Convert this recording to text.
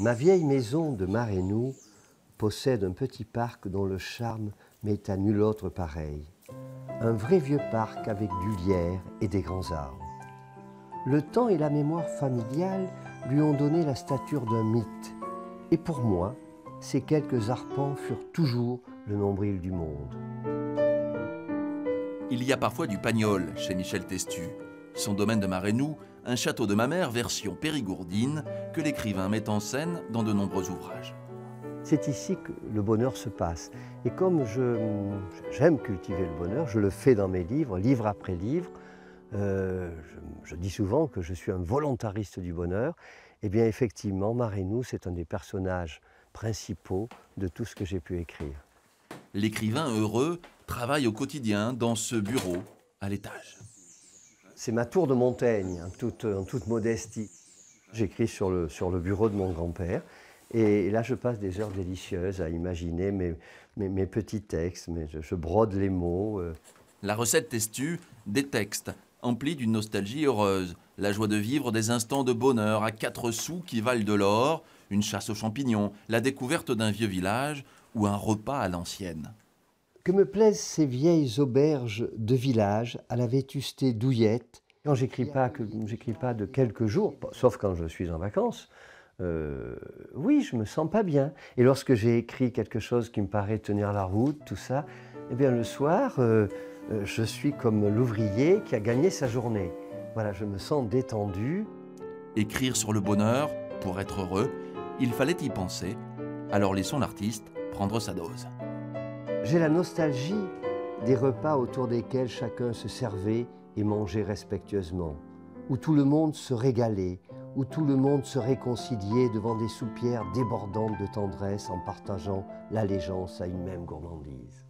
Ma vieille maison de Marénou possède un petit parc dont le charme m'est à nul autre pareil. Un vrai vieux parc avec du lierre et des grands arbres. Le temps et la mémoire familiale lui ont donné la stature d'un mythe. Et pour moi, ces quelques arpents furent toujours le nombril du monde. Il y a parfois du pagnol chez Michel Testu. Son domaine de Marénou, un château de ma mère version périgourdine que l'écrivain met en scène dans de nombreux ouvrages. C'est ici que le bonheur se passe. Et comme j'aime cultiver le bonheur, je le fais dans mes livres, livre après livre. Je dis souvent que je suis un volontariste du bonheur. Eh bien, effectivement, Marénou, c'est un des personnages principaux de tout ce que j'ai pu écrire. L'écrivain heureux travaille au quotidien dans ce bureau à l'étage. C'est ma tour de Montaigne, en toute modestie. J'écris sur le bureau de mon grand-père. Et là, je passe des heures délicieuses à imaginer mes petits textes. Je brode les mots. La recette Testu, des textes emplis d'une nostalgie heureuse, la joie de vivre des instants de bonheur à 4 sous qui valent de l'or, une chasse aux champignons, la découverte d'un vieux village ou un repas à l'ancienne. Que me plaisent ces vieilles auberges de village à la vétusté douillette. Quand j'écris pas de quelques jours, sauf quand je suis en vacances, oui, je me sens pas bien. Et lorsque j'ai écrit quelque chose qui me paraît tenir la route, tout ça, eh bien le soir, je suis comme l'ouvrier qui a gagné sa journée. Voilà, je me sens détendu. Écrire sur le bonheur, pour être heureux, il fallait y penser. Alors laissons l'artiste prendre sa dose. J'ai la nostalgie des repas autour desquels chacun se servait et mangeait respectueusement, où tout le monde se régalait, où tout le monde se réconciliait devant des soupières débordantes de tendresse en partageant l'allégeance à une même gourmandise.